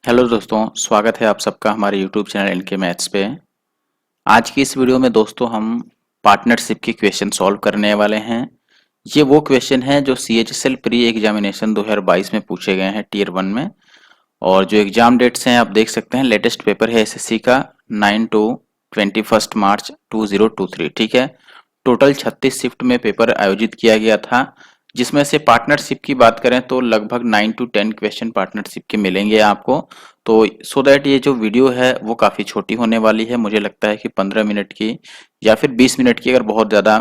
Hello दोस्तों, स्वागत है आप सबका हमारे यूट्यूब चैनल इनके मैथ्स पे। आज की इस वीडियो में दोस्तों हम पार्टनरशिप के क्वेश्चन सॉल्व करने वाले हैं। ये वो क्वेश्चन हैं जो CHSL प्री एग्जामिनेशन 2022 में पूछे गए हैं टीयर 1 में। और जो एग्जाम डेट्स हैं आप देख सकते हैं, लेटेस्ट पेपर है SSC का 9 to 21 मार्च 2023। ठीक है, टोटल 36 शिफ्ट में पेपर आयोजित किया गया था, जिसमें से पार्टनरशिप की बात करें तो लगभग 9 to 10 क्वेश्चन पार्टनरशिप के मिलेंगे आपको। तो सो दैट ये जो वीडियो है वो काफ़ी छोटी होने वाली है। मुझे लगता है कि 15 मिनट की या फिर 20 मिनट की, अगर बहुत ज़्यादा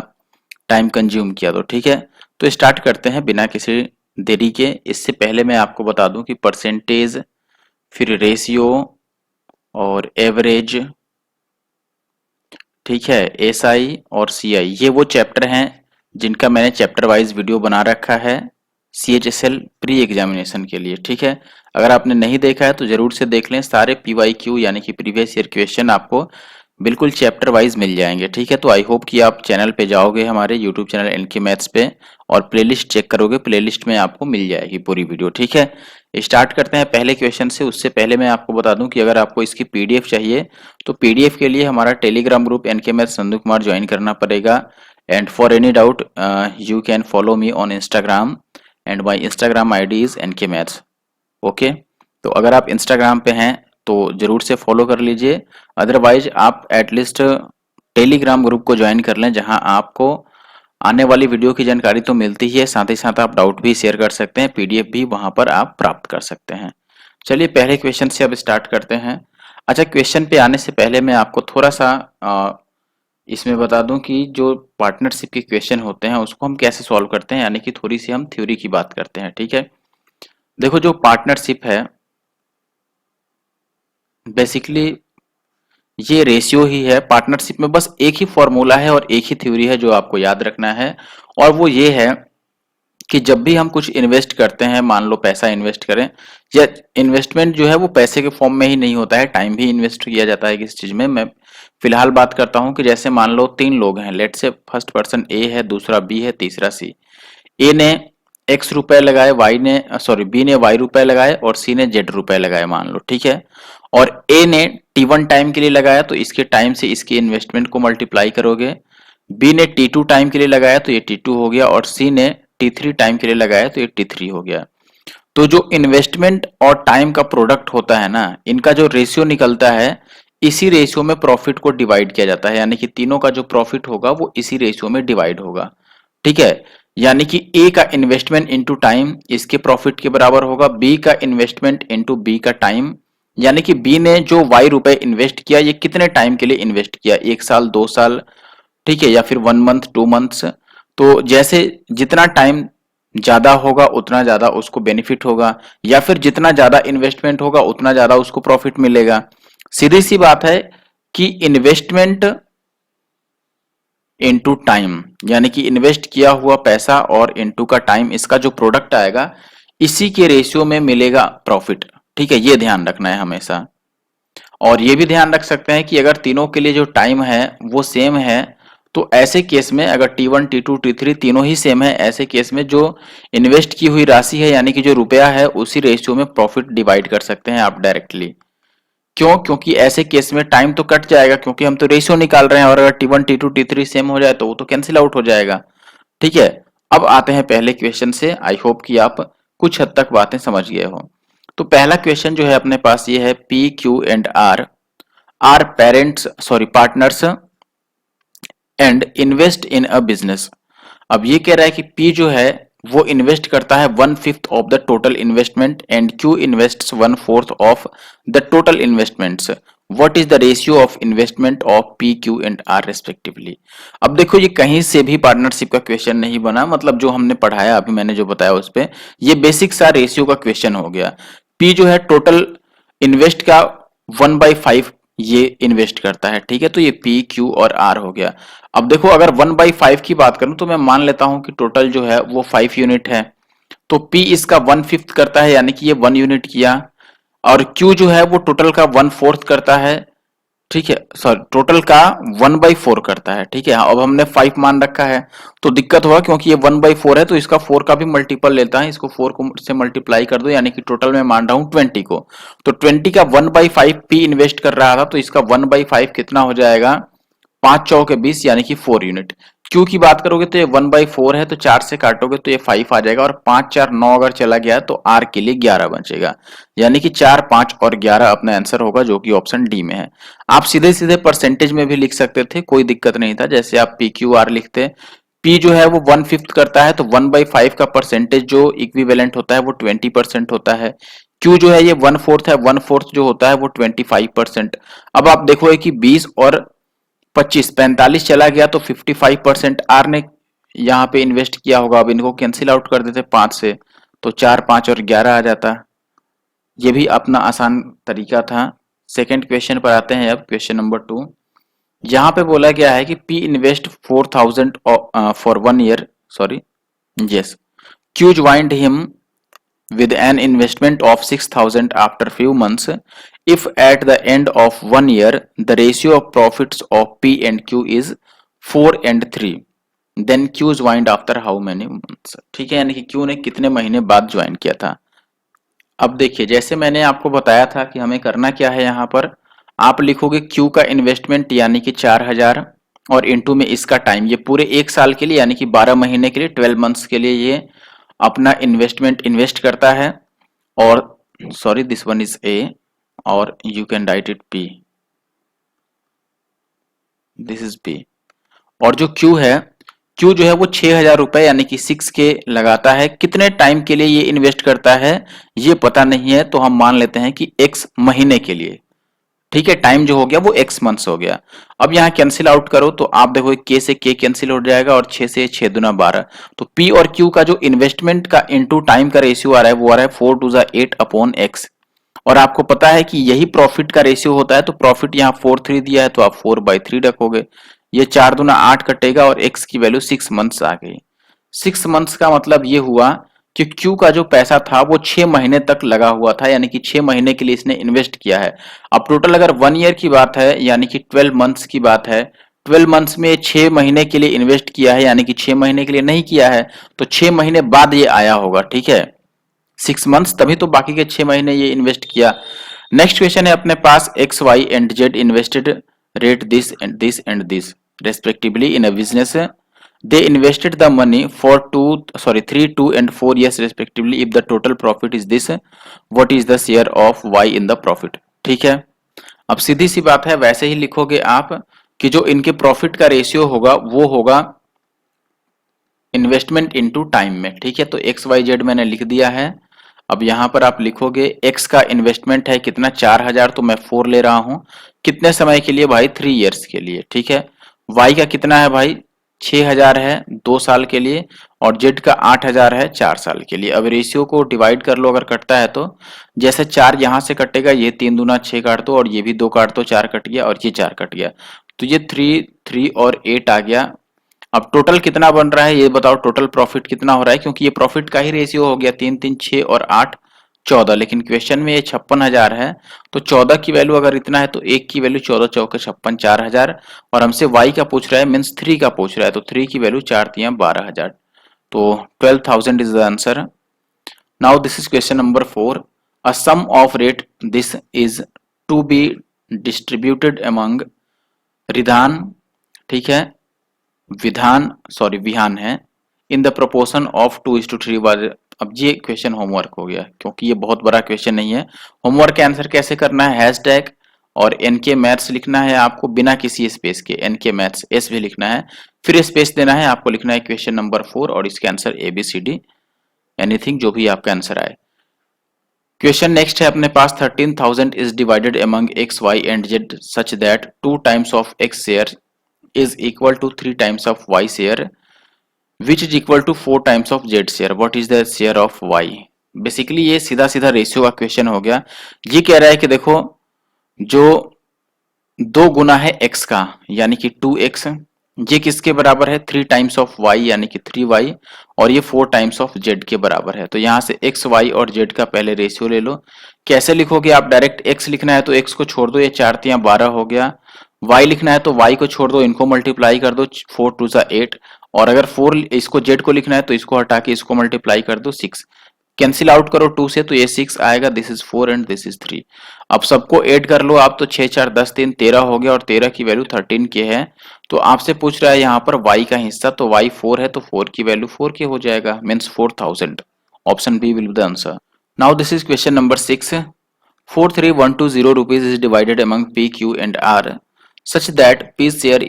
टाइम कंज्यूम किया तो। ठीक है, तो स्टार्ट करते हैं बिना किसी देरी के। इससे पहले मैं आपको बता दूं कि परसेंटेज, फिर रेशियो और एवरेज, ठीक है, SI और CI, ये वो चैप्टर हैं जिनका मैंने चैप्टर वाइज वीडियो बना रखा है CHSL प्री एग्जामिनेशन के लिए। ठीक है, अगर आपने नहीं देखा है तो जरूर से देख लें। सारे PYQ यानी कि प्रीवियस ईयर क्वेश्चन आपको बिल्कुल चैप्टर वाइज मिल जाएंगे। ठीक है, तो आई होप कि आप चैनल पे जाओगे, हमारे यूट्यूब चैनल इनके मैथ्स पे, और प्लेलिस्ट चेक करोगे, प्लेलिस्ट में आपको मिल जाएगी पूरी वीडियो। ठीक है, स्टार्ट करते हैं पहले क्वेश्चन से। उससे पहले मैं आपको बता दूं कि अगर आपको इसकी PDF चाहिए तो PDF के लिए हमारा Telegram group NK maths Sandhu Kumar join करना पड़ेगा। And for any doubt you can follow me on Instagram and my Instagram ID is NK maths. Okay, तो अगर आप इंस्टाग्राम पे हैं तो जरूर से फॉलो कर लीजिए, अदरवाइज आप एटलीस्ट टेलीग्राम ग्रुप को ज्वाइन कर लें, जहां आपको आने वाली वीडियो की जानकारी तो मिलती ही है, साथ ही साथ आप डाउट भी शेयर कर सकते हैं, PDF भी वहां पर आप प्राप्त कर सकते हैं। चलिए पहले क्वेश्चन से अब स्टार्ट करते हैं। अच्छा, क्वेश्चन पे आने से पहले मैं आपको थोड़ा सा इसमें बता दूं कि जो पार्टनरशिप के क्वेश्चन होते हैं उसको हम कैसे सॉल्व करते हैं, यानी कि थोड़ी सी हम थ्योरी की बात करते हैं। ठीक है, देखो जो पार्टनरशिप है बेसिकली ये रेशियो ही है। पार्टनरशिप में बस एक ही फॉर्मूला है और एक ही थ्योरी है जो आपको याद रखना है, और वो ये है कि जब भी हम कुछ इन्वेस्ट करते हैं, मान लो पैसा इन्वेस्ट करें, या इन्वेस्टमेंट जो है वो पैसे के फॉर्म में ही नहीं होता है, टाइम भी इन्वेस्ट किया जाता है किसी चीज में। मैं फिलहाल बात करता हूं कि जैसे मान लो 3 लोग हैं, लेट से फर्स्ट पर्सन A है, दूसरा B है, तीसरा C। A ने X रुपए लगाए, B ने Y रुपए लगाए और C ने Z रुपए लगाए मान लो। ठीक है, और A ने T1 टाइम के लिए लगाया तो इसके टाइम से इसके इन्वेस्टमेंट को मल्टीप्लाई करोगे। B ने T2 टाइम के लिए लगाया तो ये T2 हो गया, और C ने T3 टाइम के लिए लगाया तो ये T3 हो गया। तो जो इन्वेस्टमेंट और टाइम का प्रोडक्ट होता है ना, इनका जो रेशियो निकलता है, इसी रेशियो में प्रॉफिट को डिवाइड किया जाता है, यानी कि तीनों का जो प्रॉफिट होगा वो इसी रेशियो में डिवाइड होगा। ठीक है, यानी कि A का इन्वेस्टमेंट इनटू टाइम इसके प्रॉफिट के बराबर होगा, B का इन्वेस्टमेंट इनटू B का टाइम, यानी कि B ने जो Y रुपए इन्वेस्ट किया ये कितने टाइम के लिए इन्वेस्ट किया, 1 साल, 2 साल, ठीक है, या फिर 1 मंथ, 2 मंथ्स। तो जैसे जितना टाइम ज्यादा होगा उतना ज्यादा उसको बेनिफिट होगा, या फिर जितना ज्यादा इन्वेस्टमेंट होगा उतना ज्यादा उसको प्रॉफिट मिलेगा। सीधी सी बात है कि इन्वेस्टमेंट इनटू टाइम, यानी कि इन्वेस्ट किया हुआ पैसा और इनटू का टाइम, इसका जो प्रोडक्ट आएगा इसी के रेशियो में मिलेगा प्रॉफिट। ठीक है, ये ध्यान रखना है हमेशा। और ये भी ध्यान रख सकते हैं कि अगर तीनों के लिए जो टाइम है वो सेम है, तो ऐसे केस में अगर T1, T2, T3 तीनों ही सेम है, ऐसे केस में जो इन्वेस्ट की हुई राशि है यानी कि जो रुपया है उसी रेशियो में प्रॉफिट डिवाइड कर सकते हैं आप डायरेक्टली। क्यों? क्योंकि ऐसे केस में टाइम तो कट जाएगा, क्योंकि हम तो रेशियो निकाल रहे हैं, और अगर T1, T2, T3 सेम हो जाए तो वो तो कैंसिल आउट हो जाएगा। ठीक है, अब आते हैं पहले क्वेश्चन से। आई होप कि आप कुछ हद तक बातें समझ गए हो। तो पहला क्वेश्चन जो है अपने पास ये है, PQ and R are partners and invest in a business. अब ये कह रहा है कि P जो है वो इन्वेस्ट करता है 1/5 of the total investment and Q invests 1/4 of the total investments. What is the ratio of investment of P, Q and R respectively. अब देखो ये कहीं से भी पार्टनरशिप का क्वेश्चन नहीं बना, मतलब जो हमने पढ़ाया अभी मैंने जो बताया उस पे, ये बेसिक सा रेशियो का क्वेश्चन हो गया। P जो है टोटल इन्वेस्ट का 1/5 ये इन्वेस्ट करता है। ठीक है, तो ये P, Q और R हो गया। अब देखो अगर 1/5 की बात करूं तो मैं मान लेता हूं कि टोटल जो है वो 5 यूनिट है, तो P इसका 1/5 करता है, यानी कि ये 1 यूनिट किया, और Q जो है वो टोटल का 1/4 करता है, ठीक है, सॉरी टोटल का 1/4 करता है। ठीक है, अब हमने 5 मान रखा है तो दिक्कत होगा, क्योंकि ये 1/4 है तो इसका 4 का भी मल्टीपल लेता है, इसको 4 को से मल्टीप्लाई कर दो, यानी कि टोटल में मान रहा हूं 20 को। तो 20 का 1/5 पी इन्वेस्ट कर रहा था, तो इसका 1/5 कितना हो जाएगा, 5 चौके 20 यानी कि 4 यूनिट। क्यू की बात करोगे तो ये 1/4 है, तो 4 से काटोगे तो ये 5 आ जाएगा, और 5 4 9 अगर चला गया तो आर के लिए 11 बचेगा, यानी कि 4 5 और 11 अपना आंसर होगा, जो कि ऑप्शन डी में है। आप सीधे सीधे परसेंटेज में भी लिख सकते थे, कोई दिक्कत नहीं था, जैसे आप पी क्यू आर लिखते। पी जो है वो 1/5 करता है, तो 1/5 का परसेंटेज जो इक्विवेलेंट होता है वो 20% होता है। क्यू जो है ये 1/4 है, 1/4 जो होता है वो 25%। अब आप देखोगे कि 20 और 25 45 चला गया तो 55% आर ने यहाँ पे इन्वेस्ट किया होगा। अब इनको कैंसिल आउट कर देते 5 से, तो 4 5 और 11 आ जाता। ये भी अपना आसान तरीका था। सेकंड क्वेश्चन पर आते हैं, अब क्वेश्चन नंबर 2। यहाँ पे बोला गया है कि P invest 4000 for 1 year, sorry, yes, Q joined him with an investment of 6000 after few months. If at the end of 1 year the ratio of profits of P and Q is 4 and 3, then Q joined after how many months? ठीक है, यानी कि Q ने कितने महीने बाद join किया था। अब देखिए, जैसे मैंने आपको बताया था कि हमें करना क्या है, यहाँ पर आप लिखोगे Q का इन्वेस्टमेंट यानी कि 4000, और इनटू में इसका टाइम, ये पूरे 1 साल के लिए यानी कि 12 महीने के लिए, 12 मंथ्स के लिए ये अपना इन्वेस्टमेंट इन्वेस्ट करता है। और sorry, this one is A, और you can write it P, this is P. और जो क्यू है, क्यू जो है वो 6000 रुपए यानी कि 6K लगाता है। कितने टाइम के लिए ये इन्वेस्ट करता है ये पता नहीं है, तो हम मान लेते हैं कि x महीने के लिए। ठीक है, टाइम जो हो गया वो x मंथ्स हो गया। अब यहाँ कैंसिल आउट करो तो आप देखो k से k कैंसिल हो जाएगा, और 6 से 6 दूना 12। तो p और q का जो इन्वेस्टमेंट का इनटू टाइम का रेशियो आ रहा है वो आ रहा है 4 2 8 अपॉन x। और आपको पता है कि यही प्रॉफिट का रेशियो होता है, तो प्रॉफिट यहाँ 4 3 दिया है तो आप 4/3 रखोगे। ये 4 दूना 8 कटेगा, और x की वैल्यू 6 मंथ्स आ गई। 6 मंथ्स का मतलब ये हुआ कि Q का जो पैसा था वो 6 महीने तक लगा हुआ था, यानी कि 6 महीने के लिए इसने इन्वेस्ट किया है। अब टोटल अगर 1 ईयर की बात है, यानी कि 12 मंथ्स की बात है, 12 मंथ्स में 6 महीने के लिए इन्वेस्ट किया है, यानी कि 6 महीने के लिए नहीं किया है, तो 6 महीने बाद ये आया होगा। ठीक है, 6 मंथ्स, तभी तो बाकी के 6 महीने ये इन्वेस्ट किया। नेक्स्ट क्वेश्चन है अपने पास, X Y and Z invested rate this and this respectively in a business. They invested the money for 3 2 and 4 years respectively. If the total profit is this, what is the share of y in the profit? ठीक है, अब सीधी सी बात है, वैसे ही लिखोगे आप कि जो इनके प्रॉफिट का रेशियो होगा वो होगा इन्वेस्टमेंट इनटू टाइम में। ठीक है, तो एक्स वाई जेड मैंने लिख दिया है। अब यहां पर आप लिखोगे एक्स का इन्वेस्टमेंट है कितना, 4000, तो मैं 4 ले रहा हूं। कितने समय के लिए भाई, 3 इयर्स के लिए। ठीक है, वाई का कितना है भाई, 6000 है 2 साल के लिए, और जेड का 8000 है 4 साल के लिए। अब रेशियो को डिवाइड कर लो, अगर कटता है तो जैसे 4 यहां से कटेगा, ये 3 दूना 6 काट दो, और ये भी 2 काट दो, 4 कट गया, और ये 4 कट गया, तो ये 3 3 और 8 आ गया। अब टोटल कितना बन रहा है ये बताओ, टोटल प्रॉफिट कितना हो रहा है, क्योंकि ये प्रॉफिट का ही रेशियो हो गया, 3 3 6 और 8 14, लेकिन क्वेश्चन में ये 56,000 है, तो 14 की वैल्यू अगर इतना है तो एक की वैल्यू 14 चौके 56 4000, और हमसे y का पूछ रहा है, मीन्स 3 का पूछ रहा है, तो 3 की वैल्यू 4 3 12,000, तो 12,000 is the answer. Now this is question number 4। A sum of rate this is to be distributed among Ridhan, ठीक है, विधान, सॉरी विहान है, in the proportion of 2:3 was. अब ये क्वेश्चन होमवर्क हो गया, क्योंकि ये बहुत बड़ा क्वेश्चन नहीं है। होमवर्क के आंसर कैसे करना है, हैशटैग और एनके मैथ्स लिखना है आपको बिना किसी स्पेस के, एनके मैथ्स एस भी लिखना है, फिर स्पेस देना है, आपको लिखना है क्वेश्चन नंबर 4, और इसके आंसर ABCD एनीथिंग जो भी आपका आंसर आए। क्वेश्चन नेक्स्ट है अपने पास, 13,000 is divided among X Y and Z such that 2 times of X share is equal to 3 times of y share which is equal to 4 times of z share. What is the share of y? Basically ये सीधा सीधा ratio का question हो गया। ये कह रहा है कि देखो, जो 2 गुना है x का यानी कि 2x, ये किसके बराबर है? 3 टाइम्स ऑफ y यानी कि 3y, और ये 4 टाइम्स ऑफ z के बराबर है। तो यहाँ से x, y और z का पहले रेशियो ले लो। कैसे लिखोगे आप? डायरेक्ट x लिखना है तो x को छोड़ दो, ये 4 तियां 12 हो गया। y लिखना है तो y को छोड़ दो, इनको मल्टीप्लाई कर दो, 4 टू सा 8। और अगर 4 इसको z को लिखना है तो इसको हटा के इसको मल्टीप्लाई कर दो 6। कैंसिल आउट करो 2 से तो ये 6 आएगा, this is 4 and this is 3। अब सबको ऐड कर लो आप, तो 6 4 10 3 13 हो गया, और 13 की वैल्यू 13 के है। तो आपसे पूछ रहा है यहाँ पर y का हिस्सा, तो y 4 है तो 4 की वैल्यू 4 के हो जाएगा, means 4000। Option B will be the answer. Now this is question number 6। 43120 rupees is divided among P, Q and R such that P's share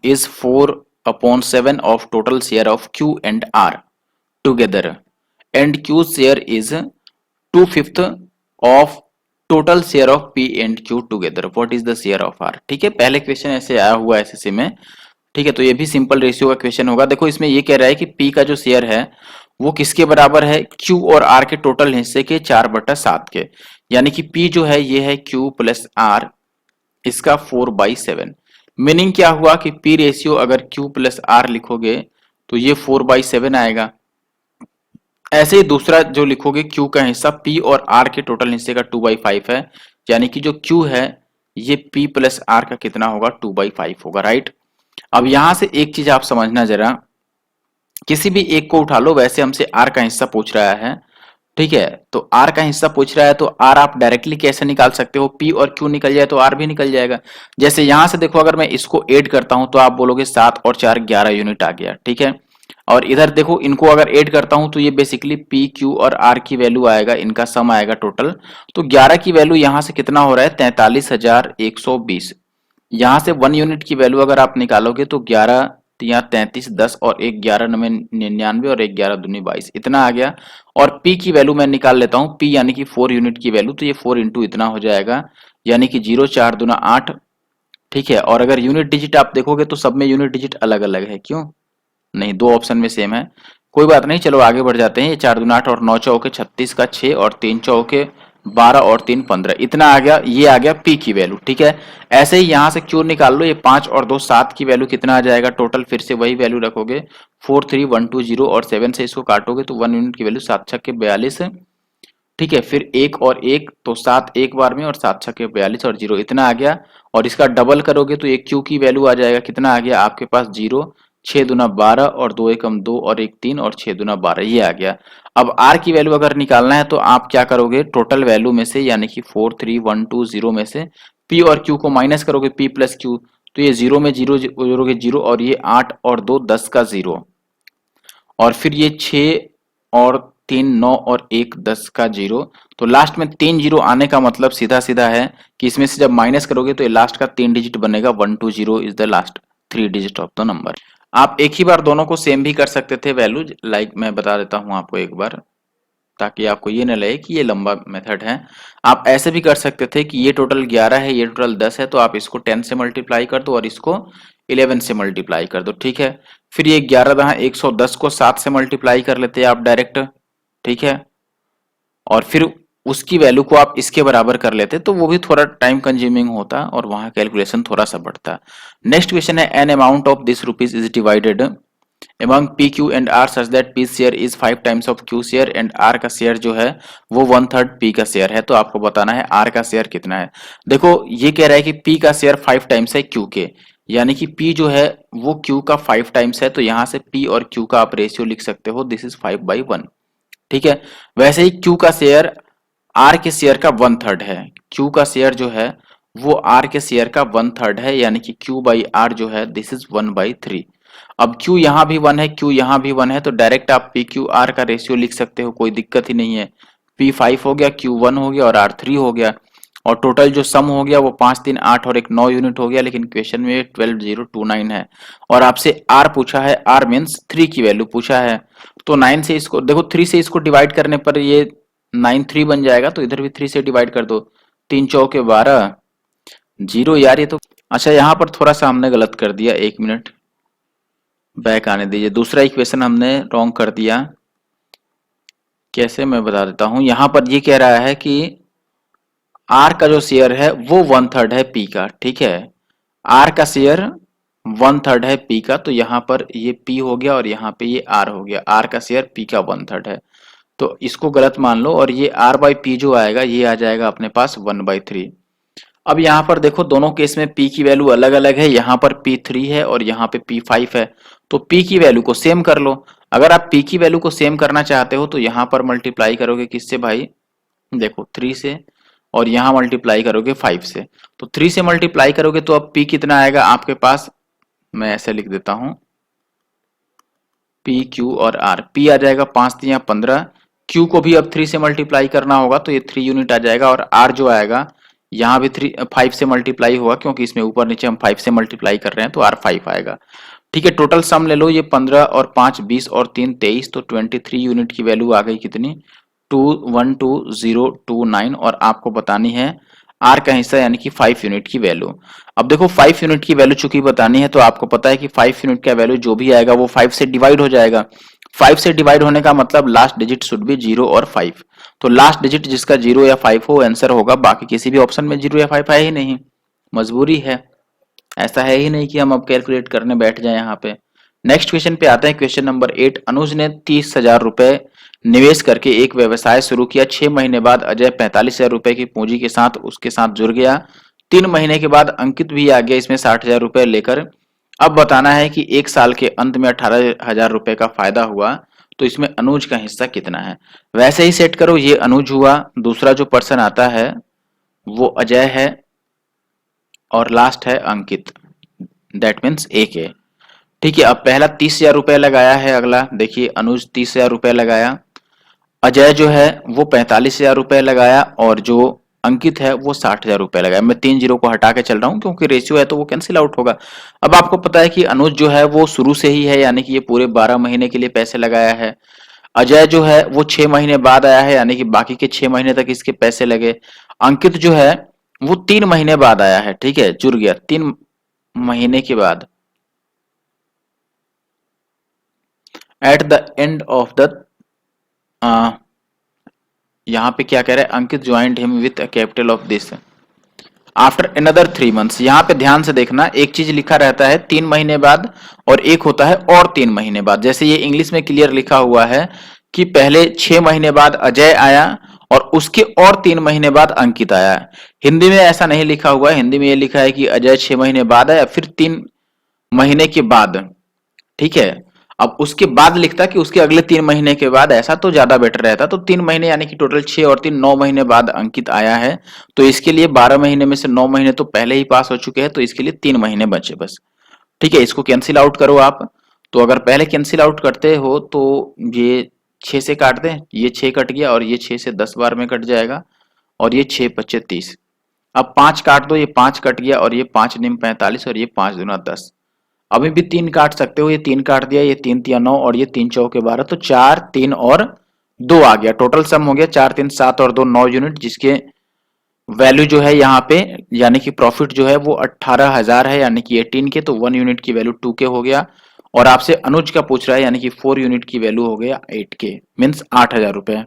is 4/7 of total share of Q and R together, and Q's share is 2/5 of total share of P and Q together. What is the share of R? ठीक है, पहले question ऐसे आया हुआ SSC में। ठीक है, तो ये भी सिंपल रेशियो का क्वेश्चन होगा। देखो इसमें ये कह रहा है कि P का जो शेयर है वो किसके बराबर है? Q और R के टोटल हिस्से के 4/7 के, यानी कि P जो है ये है Q प्लस R, इसका 4/7। मीनिंग क्या हुआ कि P रेशियो अगर Q प्लस R लिखोगे तो ये 4/7 आएगा। ऐसे ही दूसरा जो लिखोगे Q का हिस्सा P और R के टोटल हिस्से का 2/5 है, यानी कि जो Q है ये P प्लस R का कितना होगा? 2/5 होगा, राइट। अब यहां से एक चीज आप समझना जरा, किसी भी एक को उठा लो, वैसे हमसे R का हिस्सा पूछ रहा है, ठीक है, तो R का हिस्सा पूछ रहा है तो R आप डायरेक्टली कैसे निकाल सकते हो? P और Q निकल जाए तो R भी निकल जाएगा। जैसे यहां से देखो, अगर मैं इसको ऐड करता हूं तो आप बोलोगे 7 और 4 11 यूनिट आ गया, ठीक है। और इधर देखो, इनको अगर ऐड करता हूं तो ये बेसिकली P, Q और R की वैल्यू आएगा, इनका सम आएगा टोटल। तो 11 की वैल्यू यहां से कितना हो रहा है? 43,120। यहां से 1 यूनिट की वैल्यू अगर आप निकालोगे तो 11 तिया 33, 10 और 1 11 नवे 99 और 1 11 दूनी 22, इतना आ गया। और P की वैल्यू मैं निकाल लेता हूं, P यानी कि 4 यूनिट की वैल्यू, तो ये 4 इंटू इतना हो जाएगा, यानी कि 0 4 दूना 8। ठीक है, और अगर यूनिट डिजिट आप देखोगे तो सब में यूनिट डिजिट अलग अलग है, क्यों नहीं? दो ऑप्शन में सेम है, कोई बात नहीं, चलो आगे बढ़ जाते हैं। ये 4 दूना 8 और 9 चौके 36 का 6 और 3 चौके 12 और 3 15, इतना आ गया, ये आ गया P की वैल्यू। ठीक है, ऐसे ही यहां से Q निकाल लो, ये 5 और 2 7 की वैल्यू कितना आ जाएगा टोटल? फिर से वही वैल्यू रखोगे, 43120 और 7 से इसको काटोगे तो 1 यूनिट की वैल्यू 7 छक्के 42। ठीक है, फिर 1 और 1 तो 7 एक बार में, और 7 छक्के 42 और 0 इतना आ गया। और इसका डबल करोगे तो ये Q की वैल्यू आ जाएगा, कितना आ गया आपके पास? 0 6 दूना 12 और 2 एकम 2 और 1 3 और 6 दूना 12, ये आ गया। अब R की वैल्यू अगर निकालना है तो आप क्या करोगे? टोटल वैल्यू में से, यानी कि 43120 में से P और Q को माइनस करोगे, P प्लस Q, तो ये 0 में 0 जोड़ोगे 0, और ये 8 और 2 10 का 0, और फिर ये 6 और 3 9 और 1 10 का 0। तो लास्ट में 3 जीरो आने का मतलब सीधा सीधा है कि इसमें से जब माइनस करोगे तो ये लास्ट का 3 डिजिट बनेगा, 120 is the last 3 digit of the number. आप एक ही बार दोनों को सेम भी कर सकते थे वैल्यू, लाइक मैं बता देता हूं आपको एक बार, ताकि आपको ये न लगे कि ये लंबा मेथड है। आप ऐसे भी कर सकते थे कि ये टोटल 11 है, ये टोटल 10 है, तो आप इसको 10 से मल्टीप्लाई कर दो और इसको 11 से मल्टीप्लाई कर दो। ठीक है, फिर ये 11 दहा 110 को 7 से मल्टीप्लाई कर लेते हैं आप डायरेक्ट, ठीक है, और फिर उसकी वैल्यू को आप इसके बराबर कर लेते, तो वो भी थोड़ा टाइम कंज्यूमिंग होता और वहां कैलकुलेशन थोड़ा सा बढ़ता। नेक्स्ट क्वेश्चन है, an amount of this rupees is divided among P, Q and R such that P's share is 5 times of Q share and R का शेयर जो है वो 1/3 P का शेयर है। तो आपको बताना है R का शेयर कितना है। देखो ये कह रहा है कि P का शेयर 5 टाइम्स है Q के, यानी कि P जो है वो Q का 5 टाइम्स है, तो यहां से P और Q का आप रेशियो लिख सकते हो, दिस इज 5/1। ठीक है, वैसे ही Q का शेयर R के शेयर का 1/3 है, Q का शेयर जो है वो R के शेयर का 1/3 है, यानी कि Q/R जो है दिस इज 1/3। अब Q यहाँ भी 1 है, Q यहाँ भी 1 है, तो डायरेक्ट आप PQR का रेशियो लिख सकते हो, कोई दिक्कत ही नहीं है। P 5 हो गया, Q 1 हो गया और R 3 हो गया, और टोटल जो सम हो गया वो 5 3 8 और एक 9 यूनिट हो गया, लेकिन क्वेश्चन में 12029 है और आपसे R पूछा है, R मीन्स 3 की वैल्यू पूछा है। तो 9 से इसको देखो, 3 से इसको डिवाइड करने पर ये 9 3 बन जाएगा, तो इधर भी 3 से डिवाइड कर दो, 3 चौके 12 0। यार ये तो अच्छा, यहाँ पर थोड़ा सा हमने गलत कर दिया, 1 मिनट बैक आने दीजिए, दूसरा इक्वेशन हमने रॉन्ग कर दिया। कैसे, मैं बता देता हूं। यहां पर ये कह रहा है कि R का जो शेयर है वो 1/3 है P का, ठीक है, R का शेयर 1/3 है पी का, तो यहाँ पर ये पी हो गया और यहाँ पे ये आर हो गया, आर का शेयर पी का 1/3 है, तो इसको गलत मान लो और ये आर बाई पी जो आएगा ये आ जाएगा अपने पास 1/3। अब यहाँ पर देखो दोनों केस में P की वैल्यू अलग अलग है, यहाँ पर P3 है और यहाँ पे P5 है, तो P की वैल्यू को सेम कर लो। अगर आप P की वैल्यू को सेम करना चाहते हो तो यहाँ पर मल्टीप्लाई करोगे किससे भाई, देखो 3 से, और यहाँ मल्टीप्लाई करोगे 5 से, तो 3 से मल्टीप्लाई करोगे तो अब P कितना आएगा आपके पास, मैं ऐसे लिख देता हूँ P Q और R, P आ जाएगा 5×3=15, Q को भी अब 3 से मल्टीप्लाई करना होगा तो ये 3 यूनिट आ जाएगा, और R जो आएगा यहाँ भी 5 से मल्टीप्लाई होगा क्योंकि इसमें ऊपर नीचे हम 5 से मल्टीप्लाई कर रहे हैं तो R 5 आएगा। ठीक है, टोटल सम ले लो, ये 15 और 5 20 और 3 23, तो 23 यूनिट की वैल्यू आ गई कितनी, 212,029, और आपको बतानी है आर का हिस्सा यानी कि 5 यूनिट की वैल्यू। अब देखो 5 यूनिट की वैल्यू चूंकि बतानी है तो आपको पता है कि 5 यूनिट का वैल्यू जो भी आएगा वो 5 से डिवाइड हो जाएगा। 5 से डिवाइड होने का मतलब लास्ट डिजिट शुड बी 0 और 5, तो लास्ट डिजिट जिसका 0 या 5 हो आंसर होगा, बाकी किसी भी ऑप्शन में 0 या 5 है ही नहीं, मजबूरी है, ऐसा है ही नहीं कि हम अब कैलकुलेट करने बैठ जाए यहाँ पे। नेक्स्ट क्वेश्चन पे आते हैं, क्वेश्चन नंबर 8। अनुज ने 30,000 रुपए निवेश करके एक व्यवसाय शुरू किया। 6 महीने बाद अजय 45,000 रुपए की पूंजी के साथ उसके साथ जुड़ गया। 3 महीने के बाद अंकित भी आ गया इसमें 60,000 रुपए लेकर। अब बताना है कि एक साल के अंत में 18,000 रुपए का फायदा हुआ, तो इसमें अनुज का हिस्सा कितना है। वैसे ही सेट करो, ये अनुज हुआ, दूसरा जो पर्सन आता है वो अजय है, और लास्ट है अंकित, दैट मीन्स ए के। ठीक है, अब पहला 30,000 रुपए लगाया है, अगला देखिए अनुज 30,000 रुपए लगाया, अजय जो है वो 45,000 रुपए लगाया, और जो अंकित है वो 60,000 रुपए लगाया। मैं 3 जीरो को हटा के चल रहा हूं क्योंकि रेशियो है तो वो कैंसिल आउट होगा। अब आपको पता है कि अनुज जो है वो शुरू से ही है, यानी कि ये पूरे 12 महीने के लिए पैसे लगाया है। अजय जो है वो 6 महीने बाद आया है, यानी कि बाकी के 6 महीने तक इसके पैसे लगे। अंकित जो है वो 3 महीने बाद आया है, ठीक है, जुड़ गया 3 महीने के बाद। At the end of the, यहाँ पे क्या कह रहा है, Ankit joined him with capital of this after another 3 months. यहाँ पे ध्यान से देखना, एक चीज लिखा रहता है 3 महीने बाद और एक होता है और 3 महीने बाद। जैसे ये इंग्लिश में क्लियर लिखा हुआ है कि पहले 6 महीने बाद अजय आया और उसके और 3 महीने बाद अंकित आया। हिंदी में ऐसा नहीं लिखा हुआ है, हिंदी में ये लिखा है कि अजय 6 महीने बाद आया फिर 3 महीने के बाद, ठीक है। अब उसके बाद लिखता कि उसके अगले 3 महीने के बाद, ऐसा तो ज्यादा बेटर रहता। तो 3 महीने यानी कि टोटल 6 और 3 9 महीने बाद अंकित आया है, तो इसके लिए 12 महीने में से 9 महीने तो पहले ही पास हो चुके हैं, तो इसके लिए 3 महीने बचे बस। ठीक है, इसको कैंसिल आउट करो आप। तो अगर पहले कैंसिल आउट करते हो तो ये 6 से काट दें, ये 6 कट गया और ये 6 से 10 बार में कट जाएगा, और ये 6 25 30। अब 5 काट दो, ये 5 कट गया और ये 5 निम 45 और ये 5 दूना 10। अभी भी 3 काट सकते हो, ये 3 काट दिया, ये 3 तिया 9 और ये 3 चौके 12, तो 4 3 और 2 आ गया। टोटल सम हो गया 4 3 7 और 2 9 यूनिट, जिसके वैल्यू जो है यहाँ पे यानी कि प्रॉफिट जो है वो 18,000 है, यानी कि 18 के, तो 1 यूनिट की वैल्यू 2 के हो गया। और आपसे अनुज का पूछ रहा है, यानी कि 4 यूनिट की वैल्यू हो गया 8 के, मीन्स 8,000 रुपए।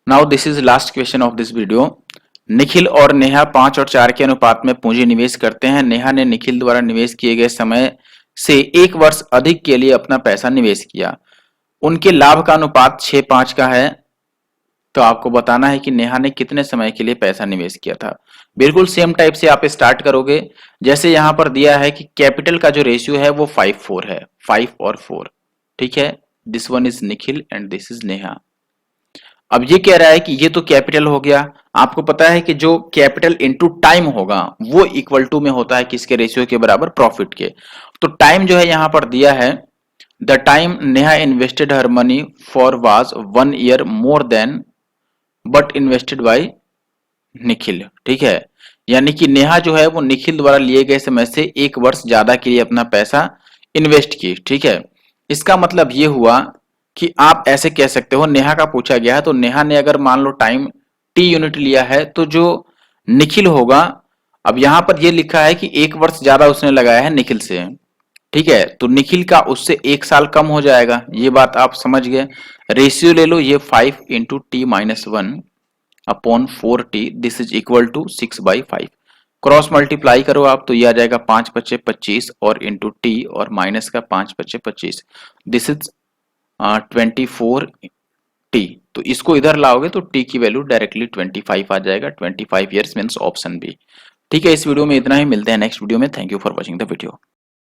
Now this is last question of this video. Nikhil और नेहा 5 और 4 के अनुपात में पूंजी निवेश करते हैं। नेहा ने निखिल द्वारा निवेश किए गए समय से 1 वर्ष अधिक के लिए अपना पैसा निवेश किया। उनके लाभ का अनुपात 6:5 का है, तो आपको बताना है कि नेहा ने कितने समय के लिए पैसा निवेश किया था। बिल्कुल सेम टाइप से आप स्टार्ट करोगे, जैसे यहां पर दिया है कि कैपिटल का जो रेशियो है वो 5:4 है, 5 और 4, ठीक है। This one is Nikhil and this is Neha. अब ये कह रहा है कि ये तो कैपिटल हो गया, आपको पता है कि जो कैपिटल इनटू टाइम होगा वो इक्वल टू में होता है किसके, रेशियो के बराबर, प्रॉफिट के। तो टाइम जो है यहां पर दिया है, the time Neha invested her money for was 1 year more than but invested bye Nikhil, ठीक है। यानी कि नेहा जो है वो निखिल द्वारा लिए गए समय से 1 वर्ष ज्यादा के लिए अपना पैसा इन्वेस्ट की, ठीक है। इसका मतलब ये हुआ कि आप ऐसे कह सकते हो, नेहा का पूछा गया है तो नेहा ने अगर मान लो टाइम टी यूनिट लिया है, तो जो निखिल होगा, अब यहां पर ये लिखा है कि 1 वर्ष ज्यादा उसने लगाया है निखिल से, ठीक है, तो निखिल का उससे 1 साल कम हो जाएगा, ये बात आप समझ गए। रेशियो ले लो, ये 5 into T minus 1 upon 4t, this is equal to 6/5। Cross multiply करो आप तो ये आ जाएगा 5×5 = 25 और इंटू टी और माइनस का 5×25 दिस इज 24 टी। तो इसको इधर लाओगे तो टी की वैल्यू डायरेक्टली 25 आ जाएगा। 25 ईयर्स मीन्स ऑप्शन बी। ठीक है, इस वीडियो में इतना ही, मिलते हैं नेक्स्ट वीडियो में। Thank you for watching the video.